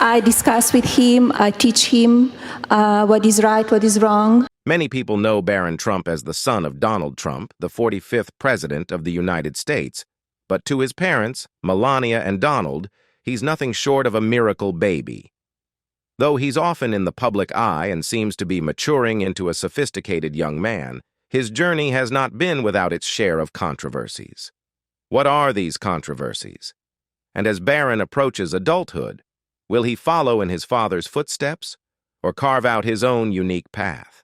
I discuss with him, I teach him what is right, what is wrong. Many people know Barron Trump as the son of Donald Trump, the 45th President of the United States. But to his parents, Melania and Donald, he's nothing short of a miracle baby. Though he's often in the public eye and seems to be maturing into a sophisticated young man, his journey has not been without its share of controversies. What are these controversies? And as Barron approaches adulthood, will he follow in his father's footsteps or carve out his own unique path?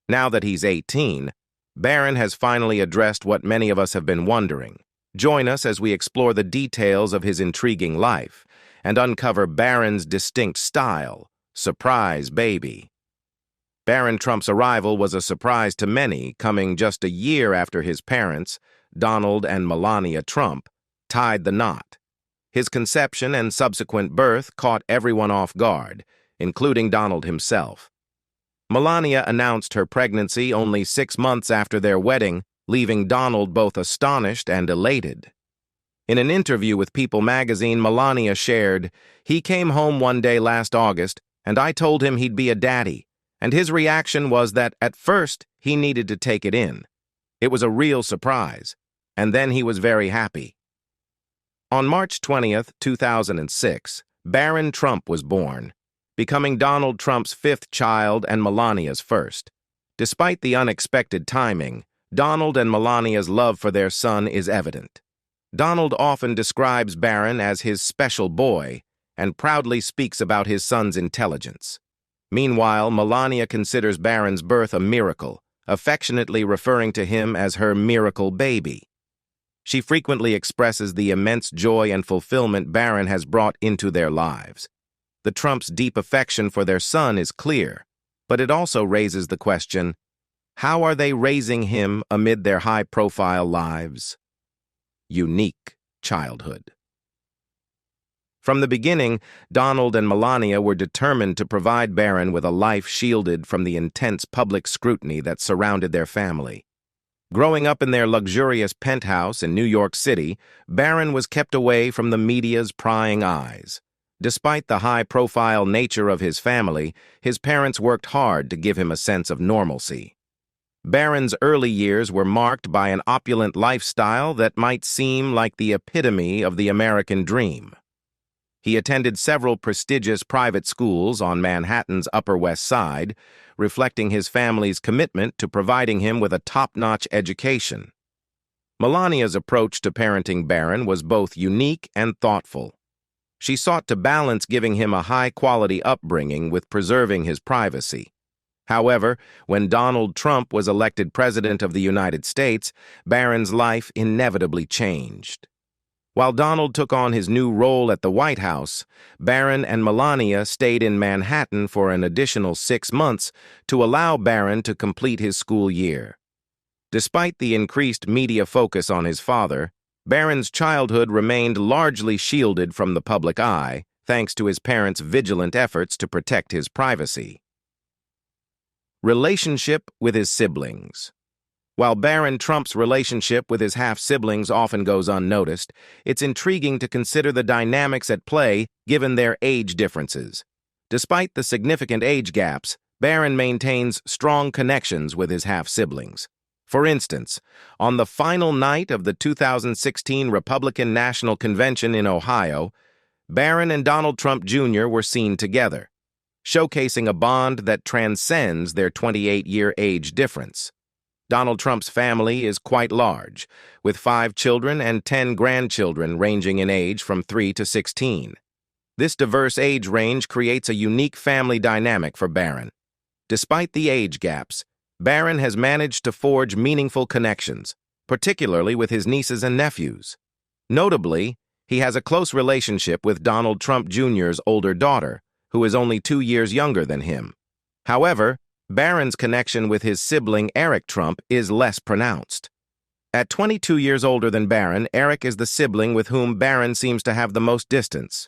Now that he's 18, Barron has finally addressed what many of us have been wondering. Join us as we explore the details of his intriguing life and uncover Barron's distinct style, surprise baby. Barron Trump's arrival was a surprise to many, coming just a year after his parents, Donald and Melania Trump, tied the knot. His conception and subsequent birth caught everyone off guard, including Donald himself. Melania announced her pregnancy only 6 months after their wedding, leaving Donald both astonished and elated. In an interview with People magazine, Melania shared, "He came home one day last August, and I told him he'd be a daddy, and his reaction was that at first he needed to take it in. It was a real surprise, and then he was very happy." On March 20th, 2006, Barron Trump was born, becoming Donald Trump's 5th child and Melania's first. Despite the unexpected timing, Donald and Melania's love for their son is evident. Donald often describes Barron as his special boy and proudly speaks about his son's intelligence. Meanwhile, Melania considers Barron's birth a miracle, affectionately referring to him as her miracle baby. She frequently expresses the immense joy and fulfillment Barron has brought into their lives. The Trumps' deep affection for their son is clear, but it also raises the question, how are they raising him amid their high-profile lives? Unique childhood. From the beginning, Donald and Melania were determined to provide Barron with a life shielded from the intense public scrutiny that surrounded their family. Growing up in their luxurious penthouse in New York City, Barron was kept away from the media's prying eyes. Despite the high-profile nature of his family, his parents worked hard to give him a sense of normalcy. Barron's early years were marked by an opulent lifestyle that might seem like the epitome of the American dream. He attended several prestigious private schools on Manhattan's Upper West Side, reflecting his family's commitment to providing him with a top-notch education. Melania's approach to parenting Barron was both unique and thoughtful. She sought to balance giving him a high-quality upbringing with preserving his privacy. However, when Donald Trump was elected President of the United States, Barron's life inevitably changed. While Donald took on his new role at the White House, Barron and Melania stayed in Manhattan for an additional 6 months to allow Barron to complete his school year. Despite the increased media focus on his father, Barron's childhood remained largely shielded from the public eye, thanks to his parents' vigilant efforts to protect his privacy. Relationship with his siblings. While Barron Trump's relationship with his half-siblings often goes unnoticed, it's intriguing to consider the dynamics at play given their age differences. Despite the significant age gaps, Barron maintains strong connections with his half-siblings. For instance, on the final night of the 2016 Republican National Convention in Ohio, Barron and Donald Trump Jr. were seen together, showcasing a bond that transcends their 28-year age difference. Donald Trump's family is quite large, with 5 children and 10 grandchildren ranging in age from 3 to 16. This diverse age range creates a unique family dynamic for Barron. Despite the age gaps, Barron has managed to forge meaningful connections, particularly with his nieces and nephews. Notably, he has a close relationship with Donald Trump Jr.'s older daughter, who is only 2 years younger than him. However, Barron's connection with his sibling Eric Trump is less pronounced. At 22 years older than Barron, Eric is the sibling with whom Barron seems to have the most distance.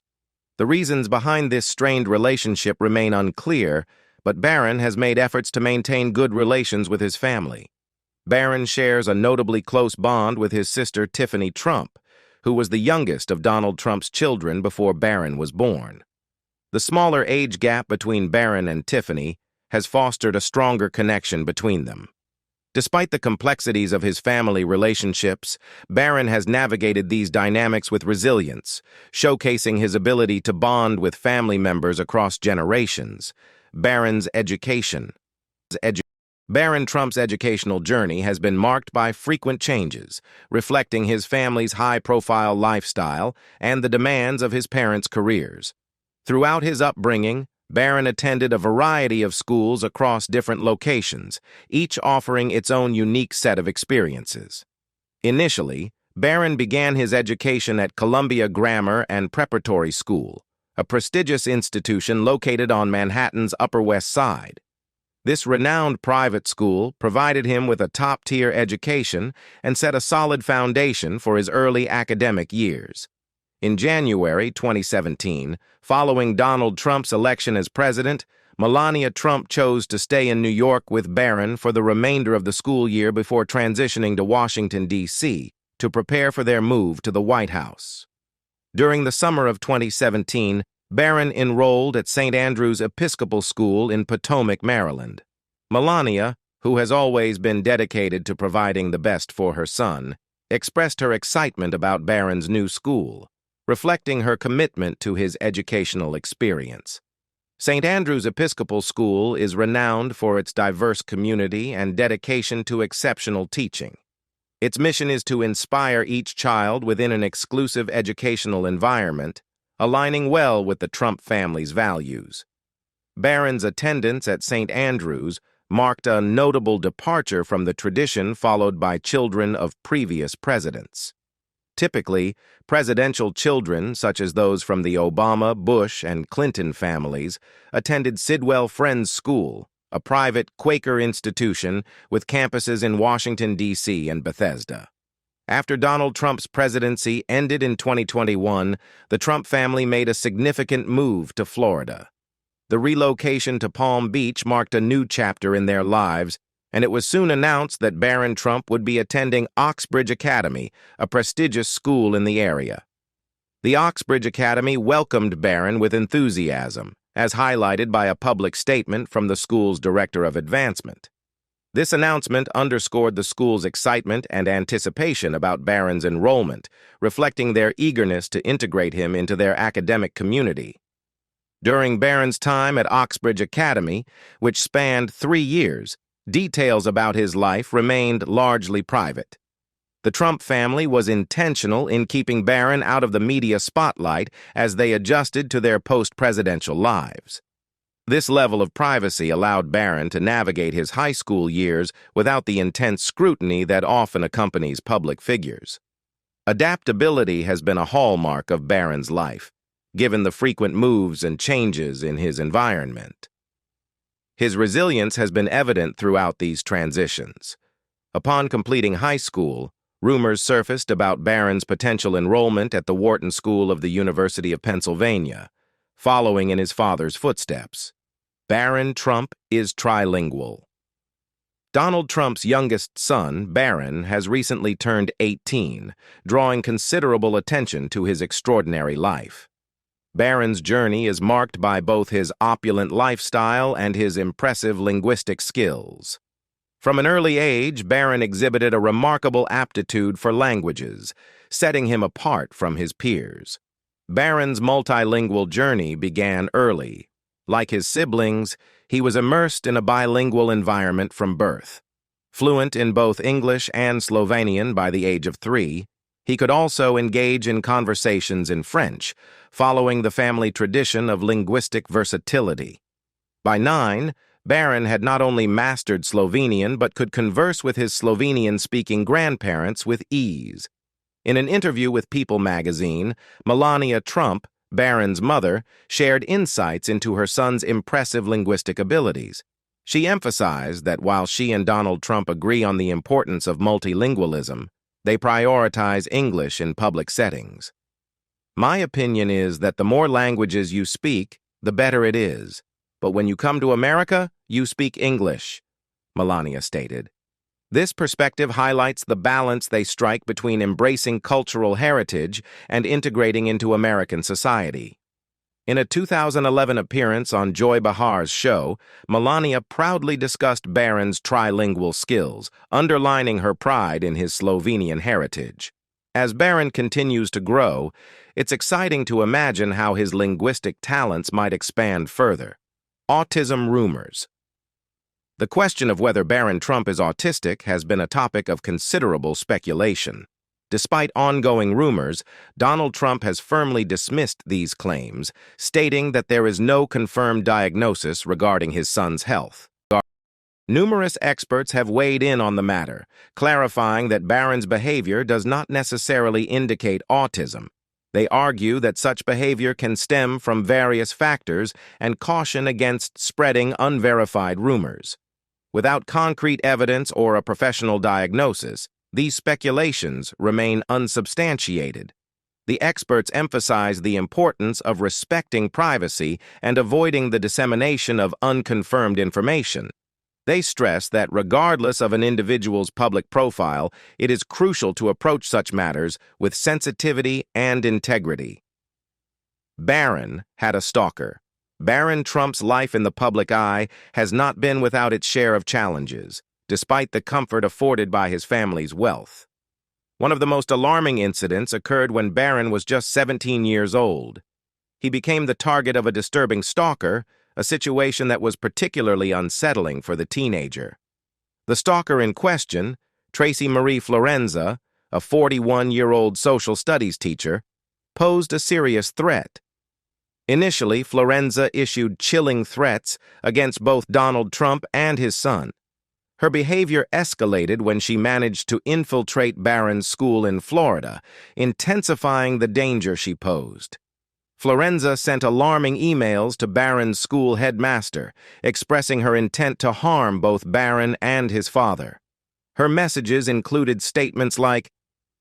The reasons behind this strained relationship remain unclear, but Barron has made efforts to maintain good relations with his family. Barron shares a notably close bond with his sister Tiffany Trump, who was the youngest of Donald Trump's children before Barron was born. The smaller age gap between Barron and Tiffany has fostered a stronger connection between them. Despite the complexities of his family relationships, Barron has navigated these dynamics with resilience, showcasing his ability to bond with family members across generations. Barron's education. Barron Trump's educational journey has been marked by frequent changes, reflecting his family's high-profile lifestyle and the demands of his parents' careers. Throughout his upbringing, Barron attended a variety of schools across different locations, each offering its own unique set of experiences. Initially, Barron began his education at Columbia Grammar and Preparatory School, a prestigious institution located on Manhattan's Upper West Side. This renowned private school provided him with a top-tier education and set a solid foundation for his early academic years. In January 2017, following Donald Trump's election as president, Melania Trump chose to stay in New York with Barron for the remainder of the school year before transitioning to Washington, D.C., to prepare for their move to the White House. During the summer of 2017, Barron enrolled at St. Andrew's Episcopal School in Potomac, Maryland. Melania, who has always been dedicated to providing the best for her son, expressed her excitement about Barron's new school, reflecting her commitment to his educational experience. St. Andrew's Episcopal School is renowned for its diverse community and dedication to exceptional teaching. Its mission is to inspire each child within an exclusive educational environment, aligning well with the Trump family's values. Barron's attendance at St. Andrew's marked a notable departure from the tradition followed by children of previous presidents. Typically, presidential children, such as those from the Obama, Bush, and Clinton families, attended Sidwell Friends School, a private Quaker institution with campuses in Washington, D.C. and Bethesda. After Donald Trump's presidency ended in 2021, the Trump family made a significant move to Florida. The relocation to Palm Beach marked a new chapter in their lives, and it was soon announced that Barron Trump would be attending Oxbridge Academy, a prestigious school in the area. The Oxbridge Academy welcomed Barron with enthusiasm, as highlighted by a public statement from the school's director of advancement. This announcement underscored the school's excitement and anticipation about Barron's enrollment, reflecting their eagerness to integrate him into their academic community. During Barron's time at Oxbridge Academy, which spanned 3 years, details about his life remained largely private. The Trump family was intentional in keeping Barron out of the media spotlight as they adjusted to their post-presidential lives. This level of privacy allowed Barron to navigate his high school years without the intense scrutiny that often accompanies public figures. Adaptability has been a hallmark of Barron's life, given the frequent moves and changes in his environment. His resilience has been evident throughout these transitions. Upon completing high school, rumors surfaced about Barron's potential enrollment at the Wharton School of the University of Pennsylvania, following in his father's footsteps. Barron Trump is trilingual. Donald Trump's youngest son, Barron, has recently turned 18, drawing considerable attention to his extraordinary life. Barron's journey is marked by both his opulent lifestyle and his impressive linguistic skills. From an early age, Barron exhibited a remarkable aptitude for languages, setting him apart from his peers. Barron's multilingual journey began early. Like his siblings, he was immersed in a bilingual environment from birth. Fluent in both English and Slovenian by the age of 3, he could also engage in conversations in French, following the family tradition of linguistic versatility. By 9, Barron had not only mastered Slovenian but could converse with his Slovenian-speaking grandparents with ease. In an interview with People magazine, Melania Trump, Barron's mother, shared insights into her son's impressive linguistic abilities. She emphasized that while she and Donald Trump agree on the importance of multilingualism, they prioritize English in public settings. My opinion is that the more languages you speak, the better it is. But when you come to America, you speak English, Melania stated. This perspective highlights the balance they strike between embracing cultural heritage and integrating into American society. In a 2011 appearance on Joy Behar's show, Melania proudly discussed Barron's trilingual skills, underlining her pride in his Slovenian heritage. As Barron continues to grow, it's exciting to imagine how his linguistic talents might expand further. Autism rumors. The question of whether Barron Trump is autistic has been a topic of considerable speculation. Despite ongoing rumors, Donald Trump has firmly dismissed these claims, stating that there is no confirmed diagnosis regarding his son's health. Numerous experts have weighed in on the matter, clarifying that Barron's behavior does not necessarily indicate autism. They argue that such behavior can stem from various factors and caution against spreading unverified rumors. Without concrete evidence or a professional diagnosis, these speculations remain unsubstantiated. The experts emphasize the importance of respecting privacy and avoiding the dissemination of unconfirmed information. They stress that regardless of an individual's public profile, it is crucial to approach such matters with sensitivity and integrity. Barron had a stalker. Barron Trump's life in the public eye has not been without its share of challenges, despite the comfort afforded by his family's wealth. One of the most alarming incidents occurred when Barron was just 17 years old. He became the target of a disturbing stalker, a situation that was particularly unsettling for the teenager. The stalker in question, Tracy Marie Florenza, a 41-year-old social studies teacher, posed a serious threat. Initially, Florenza issued chilling threats against both Donald Trump and his son. Her behavior escalated when she managed to infiltrate Barron's school in Florida, intensifying the danger she posed. Florenza sent alarming emails to Barron's school headmaster, expressing her intent to harm both Barron and his father. Her messages included statements like,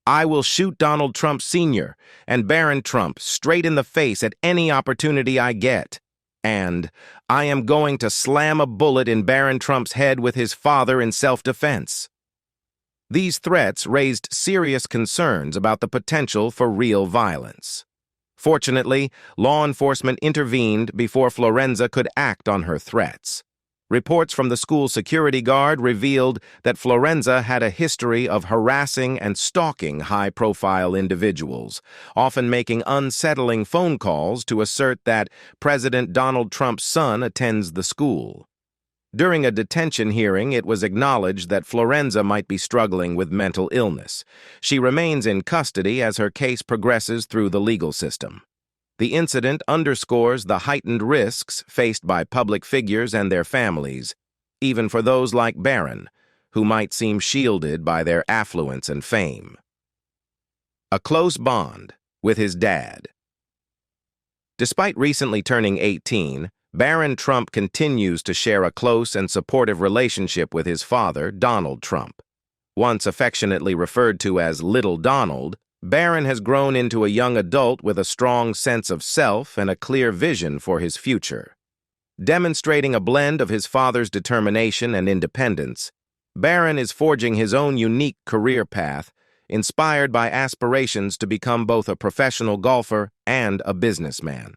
"I will shoot Donald Trump Sr. and Barron Trump straight in the face at any opportunity I get," and "I am going to slam a bullet in Barron Trump's head with his father in self-defense." These threats raised serious concerns about the potential for real violence. Fortunately, law enforcement intervened before Florenza could act on her threats. Reports from the school security guard revealed that Florenza had a history of harassing and stalking high-profile individuals, often making unsettling phone calls to assert that President Donald Trump's son attends the school. During a detention hearing, it was acknowledged that Florenza might be struggling with mental illness. She remains in custody as her case progresses through the legal system. The incident underscores the heightened risks faced by public figures and their families, even for those like Barron, who might seem shielded by their affluence and fame. A close bond with his dad. Despite recently turning 18, Barron Trump continues to share a close and supportive relationship with his father, Donald Trump. Once affectionately referred to as Little Donald, Barron has grown into a young adult with a strong sense of self and a clear vision for his future. Demonstrating a blend of his father's determination and independence, Barron is forging his own unique career path, inspired by aspirations to become both a professional golfer and a businessman.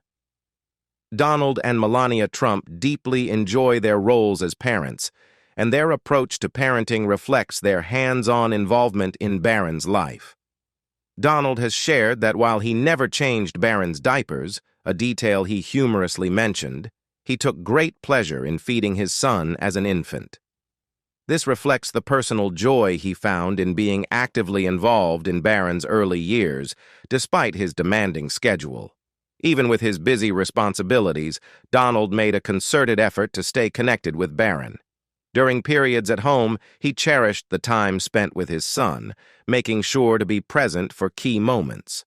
Donald and Melania Trump deeply enjoy their roles as parents, and their approach to parenting reflects their hands-on involvement in Barron's life. Donald has shared that while he never changed Barron's diapers, a detail he humorously mentioned, he took great pleasure in feeding his son as an infant. This reflects the personal joy he found in being actively involved in Barron's early years, despite his demanding schedule. Even with his busy responsibilities, Donald made a concerted effort to stay connected with Barron. During periods at home, he cherished the time spent with his son, making sure to be present for key moments.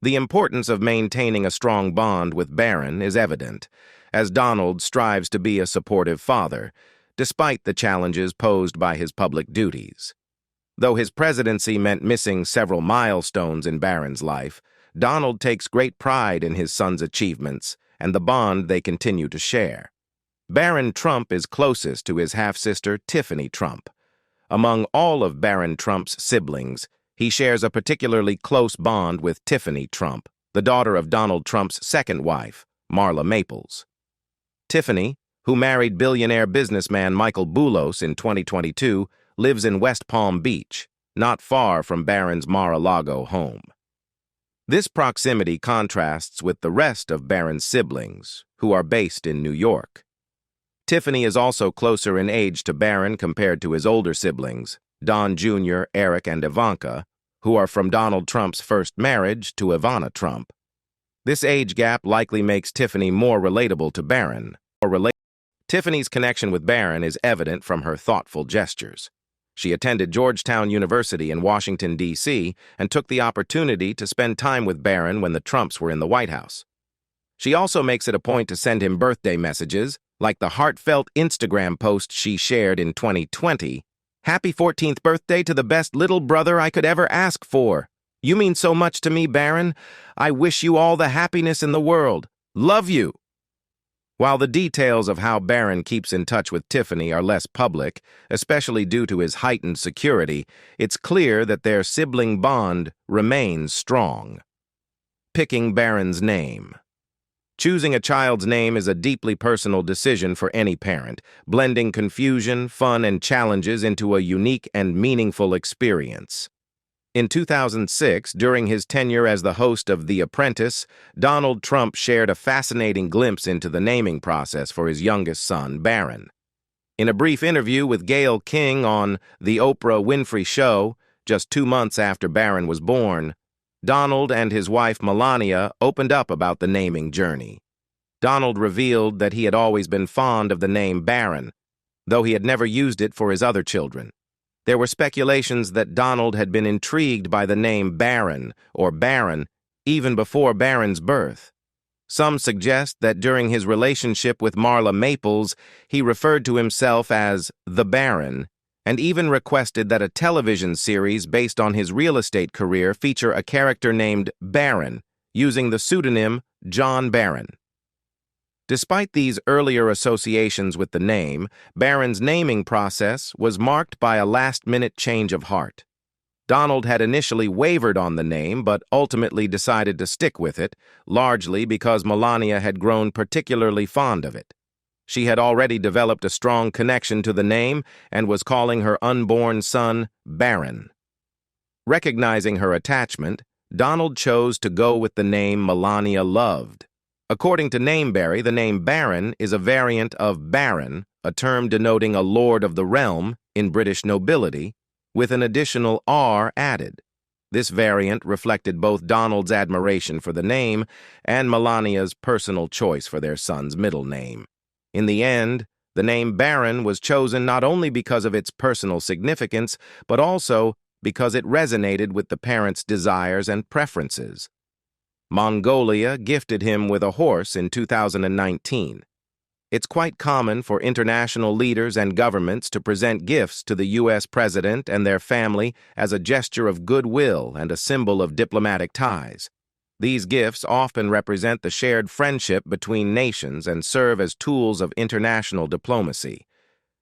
The importance of maintaining a strong bond with Barron is evident, as Donald strives to be a supportive father, despite the challenges posed by his public duties. Though his presidency meant missing several milestones in Barron's life, Donald takes great pride in his son's achievements and the bond they continue to share. Barron Trump is closest to his half-sister Tiffany Trump. Among all of Barron Trump's siblings, he shares a particularly close bond with Tiffany Trump, the daughter of Donald Trump's second wife, Marla Maples. Tiffany, who married billionaire businessman Michael Boulos in 2022, lives in West Palm Beach, not far from Barron's Mar-a-Lago home. This proximity contrasts with the rest of Barron's siblings, who are based in New York. Tiffany is also closer in age to Barron compared to his older siblings, Don Jr., Eric, and Ivanka, who are from Donald Trump's first marriage to Ivana Trump. This age gap likely makes Tiffany more relatable to Barron. Tiffany's connection with Barron is evident from her thoughtful gestures. She attended Georgetown University in Washington, D.C., and took the opportunity to spend time with Barron when the Trumps were in the White House. She also makes it a point to send him birthday messages, like the heartfelt Instagram post she shared in 2020. "Happy 14th birthday to the best little brother I could ever ask for. You mean so much to me, Barron. I wish you all the happiness in the world. Love you." While the details of how Barron keeps in touch with Tiffany are less public, especially due to his heightened security, it's clear that their sibling bond remains strong. Picking Barron's name. Choosing a child's name is a deeply personal decision for any parent, blending confusion, fun, and challenges into a unique and meaningful experience. In 2006, during his tenure as the host of The Apprentice, Donald Trump shared a fascinating glimpse into the naming process for his youngest son, Barron. In a brief interview with Gayle King on The Oprah Winfrey Show, just 2 months after Barron was born, Donald and his wife Melania opened up about the naming journey. Donald revealed that he had always been fond of the name Barron, though he had never used it for his other children. There were speculations that Donald had been intrigued by the name Barron or Baron even before Barron's birth. Some suggest that during his relationship with Marla Maples, he referred to himself as the Baron, and even requested that a television series based on his real estate career feature a character named Barron, using the pseudonym John Barron. Despite these earlier associations with the name, Barron's naming process was marked by a last-minute change of heart. Donald had initially wavered on the name, but ultimately decided to stick with it, largely because Melania had grown particularly fond of it. She had already developed a strong connection to the name and was calling her unborn son Barron. Recognizing her attachment, Donald chose to go with the name Melania loved. According to Nameberry, the name Barron is a variant of Baron, a term denoting a lord of the realm in British nobility, with an additional R added. This variant reflected both Donald's admiration for the name and Melania's personal choice for their son's middle name. In the end, the name Barron was chosen not only because of its personal significance, but also because it resonated with the parents' desires and preferences. Mongolia gifted him with a horse in 2019. It's quite common for international leaders and governments to present gifts to the U.S. president and their family as a gesture of goodwill and a symbol of diplomatic ties. These gifts often represent the shared friendship between nations and serve as tools of international diplomacy.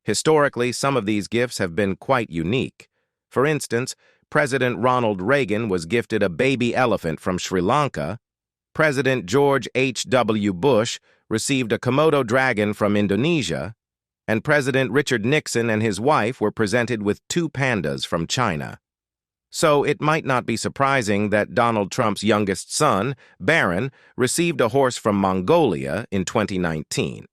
Historically, some of these gifts have been quite unique. For instance, President Ronald Reagan was gifted a baby elephant from Sri Lanka. President George H.W. Bush received a Komodo dragon from Indonesia, and President Richard Nixon and his wife were presented with 2 pandas from China. So it might not be surprising that Donald Trump's youngest son, Barron, received a horse from Mongolia in 2019.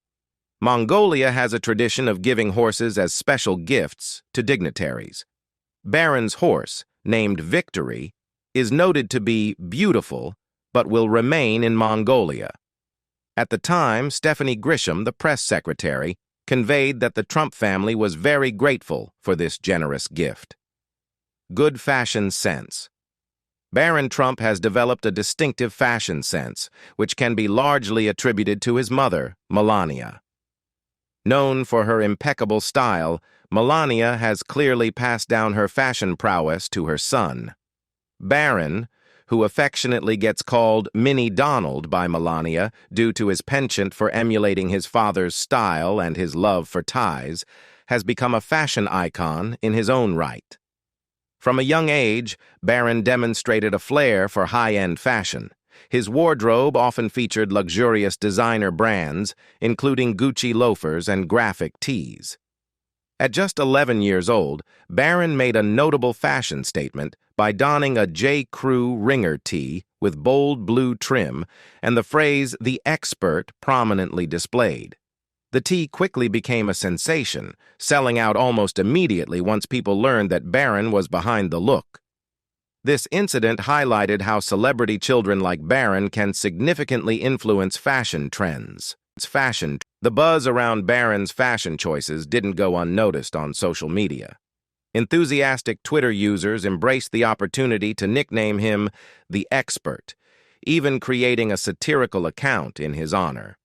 Mongolia has a tradition of giving horses as special gifts to dignitaries. Barron's horse, named Victory, is noted to be beautiful, but will remain in Mongolia. At the time, Stephanie Grisham, the press secretary, conveyed that the Trump family was very grateful for this generous gift. Good fashion sense. Barron Trump has developed a distinctive fashion sense, which can be largely attributed to his mother, Melania. Known for her impeccable style, Melania has clearly passed down her fashion prowess to her son. Barron, who affectionately gets called Mini Donald by Melania due to his penchant for emulating his father's style and his love for ties, has become a fashion icon in his own right. From a young age, Barron demonstrated a flair for high-end fashion. His wardrobe often featured luxurious designer brands, including Gucci loafers and graphic tees. At just 11 years old, Barron made a notable fashion statement by donning a J. Crew ringer tee with bold blue trim and the phrase "the expert" prominently displayed. The tee quickly became a sensation, selling out almost immediately once people learned that Barron was behind the look. This incident highlighted how celebrity children like Barron can significantly influence fashion trends. The buzz around Barron's fashion choices didn't go unnoticed on social media. Enthusiastic Twitter users embraced the opportunity to nickname him the expert, even creating a satirical account in his honor.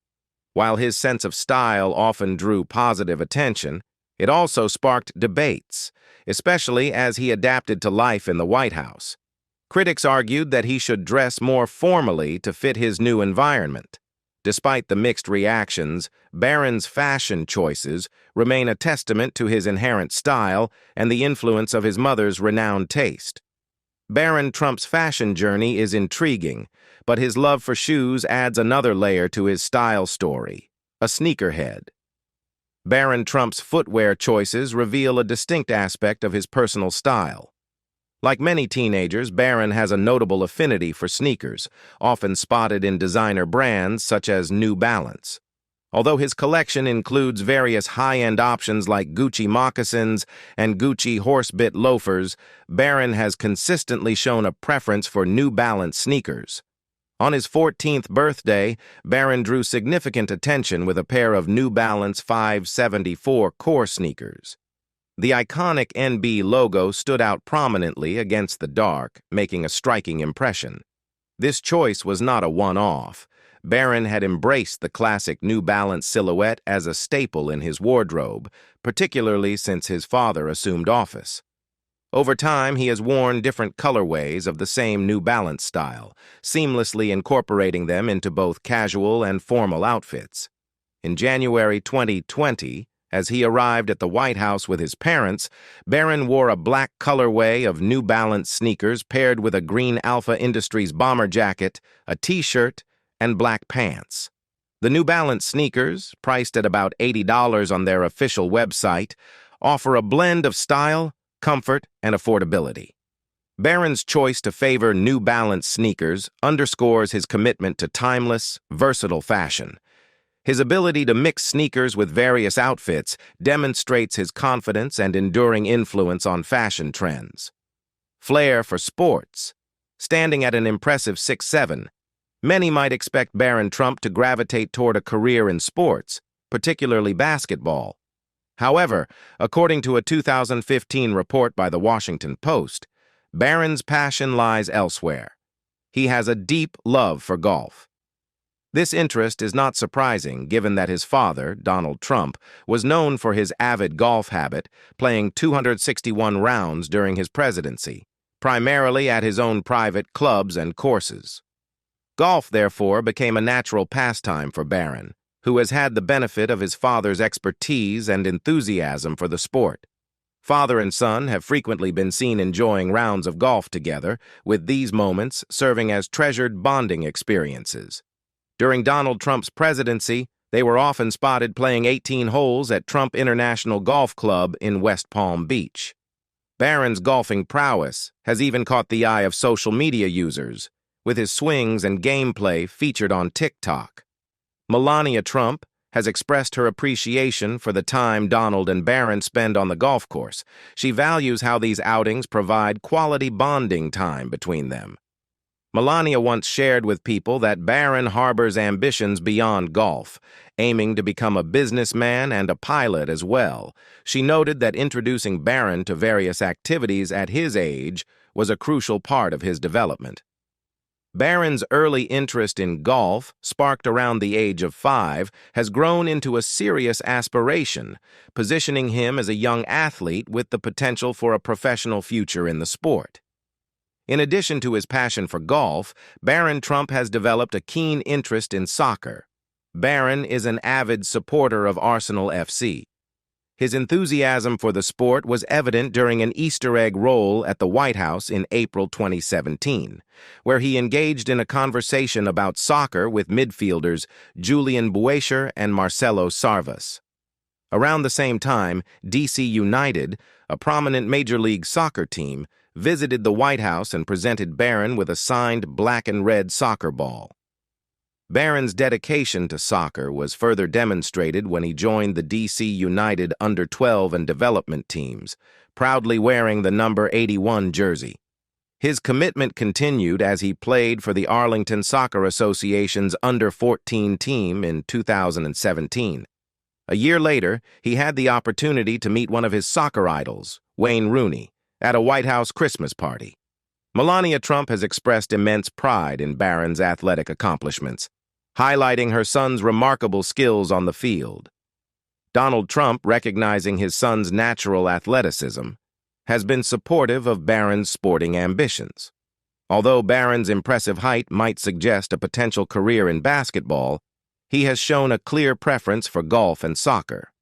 While his sense of style often drew positive attention, it also sparked debates, especially as he adapted to life in the White House. Critics argued that he should dress more formally to fit his new environment. Despite the mixed reactions, Barron's fashion choices remain a testament to his inherent style and the influence of his mother's renowned taste. Barron Trump's fashion journey is intriguing, but his love for shoes adds another layer to his style story: a sneakerhead. Barron Trump's footwear choices reveal a distinct aspect of his personal style. Like many teenagers, Barron has a notable affinity for sneakers, often spotted in designer brands such as New Balance. Although his collection includes various high-end options like Gucci moccasins and Gucci horsebit loafers, Barron has consistently shown a preference for New Balance sneakers. On his 14th birthday, Barron drew significant attention with a pair of New Balance 574 core sneakers. The iconic NB logo stood out prominently against the dark, making a striking impression. This choice was not a one-off. Barron had embraced the classic New Balance silhouette as a staple in his wardrobe, particularly since his father assumed office. Over time, he has worn different colorways of the same New Balance style, seamlessly incorporating them into both casual and formal outfits. In January 2020, as he arrived at the White House with his parents, Barron wore a black colorway of New Balance sneakers paired with a green Alpha Industries bomber jacket, a t-shirt, and black pants. The New Balance sneakers, priced at about $80 on their official website, offer a blend of style, comfort, and affordability. Barron's choice to favor New Balance sneakers underscores his commitment to timeless, versatile fashion. His ability to mix sneakers with various outfits demonstrates his confidence and enduring influence on fashion trends. Flair for sports. Standing at an impressive 6'7", many might expect Barron Trump to gravitate toward a career in sports, particularly basketball. However, according to a 2015 report by The Washington Post, Barron's passion lies elsewhere. He has a deep love for golf. This interest is not surprising given that his father, Donald Trump, was known for his avid golf habit, playing 261 rounds during his presidency, primarily at his own private clubs and courses. Golf, therefore, became a natural pastime for Barron, who has had the benefit of his father's expertise and enthusiasm for the sport. Father and son have frequently been seen enjoying rounds of golf together, with these moments serving as treasured bonding experiences. During Donald Trump's presidency, they were often spotted playing 18 holes at Trump International Golf Club in West Palm Beach. Barron's golfing prowess has even caught the eye of social media users, with his swings and gameplay featured on TikTok. Melania Trump has expressed her appreciation for the time Donald and Barron spend on the golf course. She values how these outings provide quality bonding time between them. Melania once shared with people that Barron harbors ambitions beyond golf, aiming to become a businessman and a pilot as well. She noted that introducing Barron to various activities at his age was a crucial part of his development. Barron's early interest in golf, sparked around the age of 5, has grown into a serious aspiration, positioning him as a young athlete with the potential for a professional future in the sport. In addition to his passion for golf, Barron Trump has developed a keen interest in soccer. Barron is an avid supporter of Arsenal FC. His enthusiasm for the sport was evident during an Easter egg roll at the White House in April 2017, where he engaged in a conversation about soccer with midfielders Julian Buescher and Marcelo Sarvas. Around the same time, DC United, a prominent Major League Soccer team, visited the White House and presented Barron with a signed black and red soccer ball. Barron's dedication to soccer was further demonstrated when he joined the DC United under-12 and development teams, proudly wearing the number 81 jersey. His commitment continued as he played for the Arlington Soccer Association's under-14 team in 2017. A year later, he had the opportunity to meet one of his soccer idols, Wayne Rooney, at a White House Christmas party. Melania Trump has expressed immense pride in Barron's athletic accomplishments, highlighting her son's remarkable skills on the field. Donald Trump, recognizing his son's natural athleticism, has been supportive of Barron's sporting ambitions. Although Barron's impressive height might suggest a potential career in basketball, he has shown a clear preference for golf and soccer.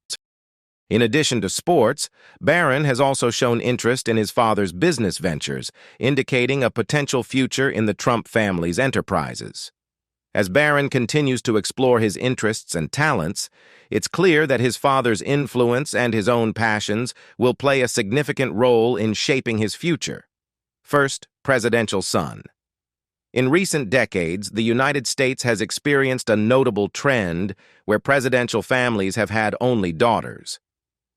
In addition to sports, Barron has also shown interest in his father's business ventures, indicating a potential future in the Trump family's enterprises. As Barron continues to explore his interests and talents, it's clear that his father's influence and his own passions will play a significant role in shaping his future. First, presidential son. In recent decades, the United States has experienced a notable trend where presidential families have had only daughters.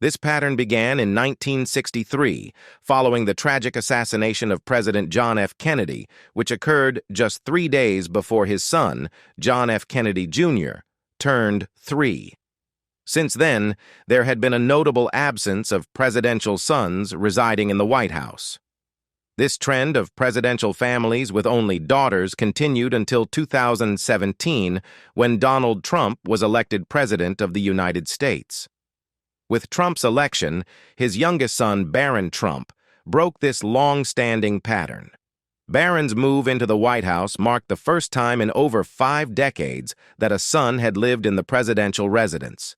This pattern began in 1963, following the tragic assassination of President John F. Kennedy, which occurred just 3 days before his son, John F. Kennedy Jr., turned 3. Since then, there had been a notable absence of presidential sons residing in the White House. This trend of presidential families with only daughters continued until 2017, when Donald Trump was elected President of the United States. With Trump's election, his youngest son, Barron Trump, broke this long-standing pattern. Barron's move into the White House marked the first time in over 5 decades that a son had lived in the presidential residence.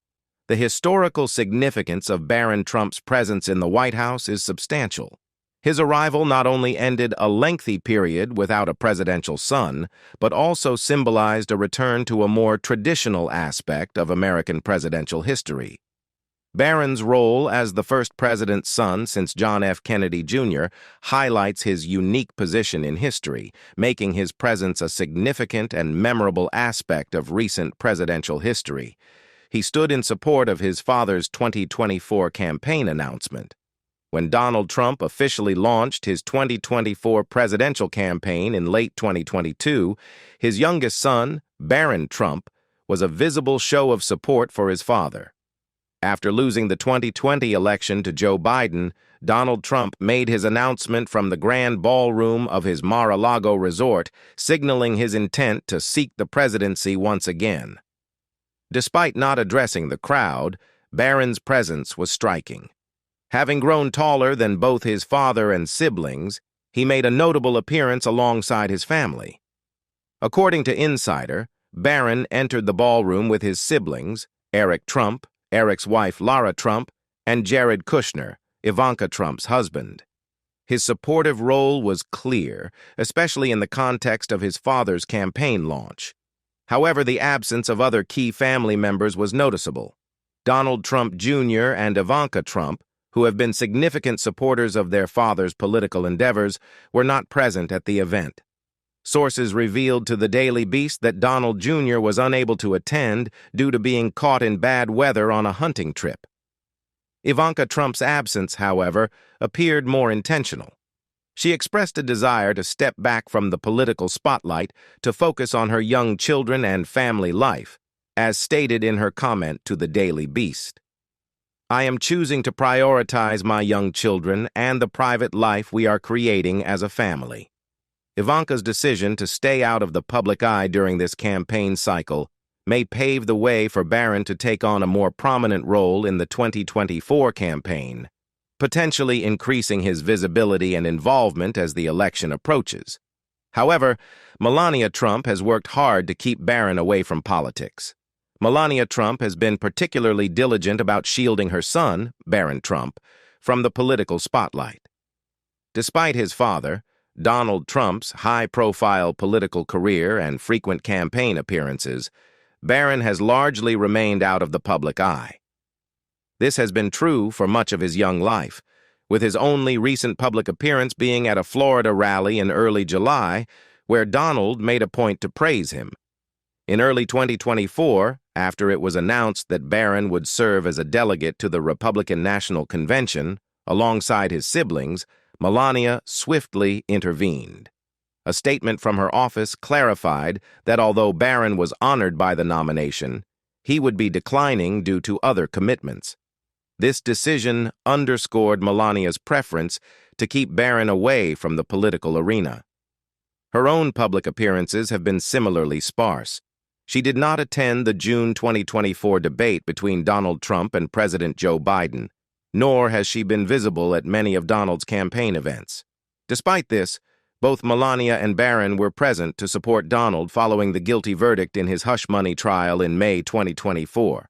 The historical significance of Barron Trump's presence in the White House is substantial. His arrival not only ended a lengthy period without a presidential son, but also symbolized a return to a more traditional aspect of American presidential history. Barron's role as the first president's son since John F. Kennedy Jr. highlights his unique position in history, making his presence a significant and memorable aspect of recent presidential history. He stood in support of his father's 2024 campaign announcement. When Donald Trump officially launched his 2024 presidential campaign in late 2022, his youngest son, Barron Trump, was a visible show of support for his father. After losing the 2020 election to Joe Biden, Donald Trump made his announcement from the grand ballroom of his Mar-a-Lago resort, signaling his intent to seek the presidency once again. Despite not addressing the crowd, Barron's presence was striking. Having grown taller than both his father and siblings, he made a notable appearance alongside his family. According to Insider, Barron entered the ballroom with his siblings, Eric Trump, Eric's wife Lara Trump, and Jared Kushner, Ivanka Trump's husband. His supportive role was clear, especially in the context of his father's campaign launch. However, the absence of other key family members was noticeable. Donald Trump Jr. and Ivanka Trump, who have been significant supporters of their father's political endeavors, were not present at the event. Sources revealed to the Daily Beast that Donald Jr. was unable to attend due to being caught in bad weather on a hunting trip. Ivanka Trump's absence, however, appeared more intentional. She expressed a desire to step back from the political spotlight to focus on her young children and family life, as stated in her comment to the Daily Beast. "I am choosing to prioritize my young children and the private life we are creating as a family." Ivanka's decision to stay out of the public eye during this campaign cycle may pave the way for Barron to take on a more prominent role in the 2024 campaign, potentially increasing his visibility and involvement as the election approaches. However, Melania Trump has worked hard to keep Barron away from politics. Melania Trump has been particularly diligent about shielding her son, Barron Trump, from the political spotlight. Despite his father, Donald Trump's high-profile political career and frequent campaign appearances, Barron has largely remained out of the public eye. This has been true for much of his young life, with his only recent public appearance being at a Florida rally in early July, where Donald made a point to praise him. In early 2024, after it was announced that Barron would serve as a delegate to the Republican National Convention, alongside his siblings, Melania swiftly intervened. A statement from her office clarified that although Barron was honored by the nomination, he would be declining due to other commitments. This decision underscored Melania's preference to keep Barron away from the political arena. Her own public appearances have been similarly sparse. She did not attend the June 2024 debate between Donald Trump and President Joe Biden, nor has she been visible at many of Donald's campaign events. Despite this, both Melania and Barron were present to support Donald following the guilty verdict in his hush money trial in May 2024.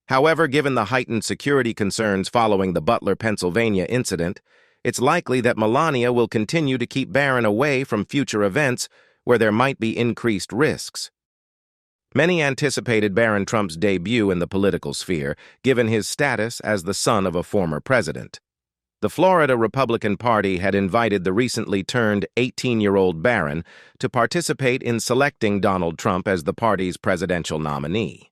However, given the heightened security concerns following the Butler, Pennsylvania incident, it's likely that Melania will continue to keep Barron away from future events where there might be increased risks. Many anticipated Barron Trump's debut in the political sphere, given his status as the son of a former president. The Florida Republican Party had invited the recently turned 18-year-old Barron to participate in selecting Donald Trump as the party's presidential nominee.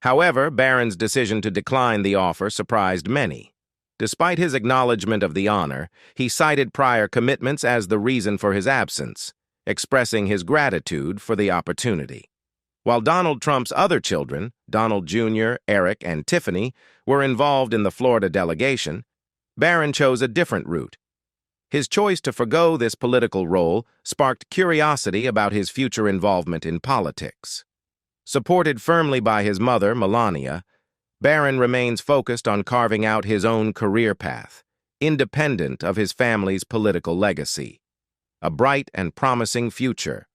However, Barron's decision to decline the offer surprised many. Despite his acknowledgement of the honor, he cited prior commitments as the reason for his absence, expressing his gratitude for the opportunity. While Donald Trump's other children, Donald Jr., Eric, and Tiffany, were involved in the Florida delegation, Barron chose a different route. His choice to forgo this political role sparked curiosity about his future involvement in politics. Supported firmly by his mother, Melania, Barron remains focused on carving out his own career path, independent of his family's political legacy. A bright and promising future.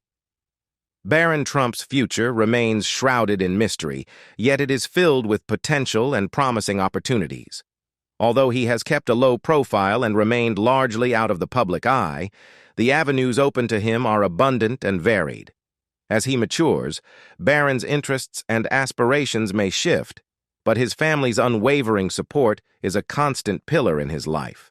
Barron Trump's future remains shrouded in mystery, yet it is filled with potential and promising opportunities. Although he has kept a low profile and remained largely out of the public eye, the avenues open to him are abundant and varied. As he matures, Barron's interests and aspirations may shift, but his family's unwavering support is a constant pillar in his life.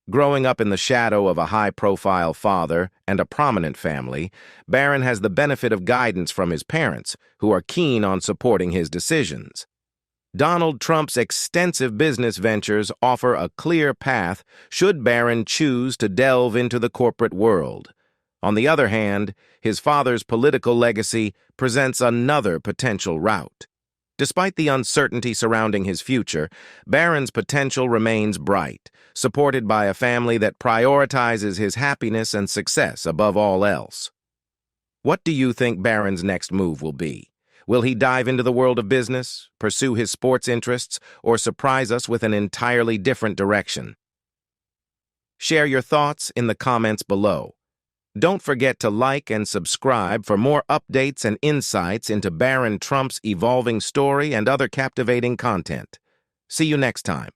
Growing up in the shadow of a high-profile father and a prominent family, Barron has the benefit of guidance from his parents, who are keen on supporting his decisions. Donald Trump's extensive business ventures offer a clear path should Barron choose to delve into the corporate world. On the other hand, his father's political legacy presents another potential route. Despite the uncertainty surrounding his future, Barron's potential remains bright, supported by a family that prioritizes his happiness and success above all else. What do you think Barron's next move will be? Will he dive into the world of business, pursue his sports interests, or surprise us with an entirely different direction? Share your thoughts in the comments below. Don't forget to like and subscribe for more updates and insights into Barron Trump's evolving story and other captivating content. See you next time.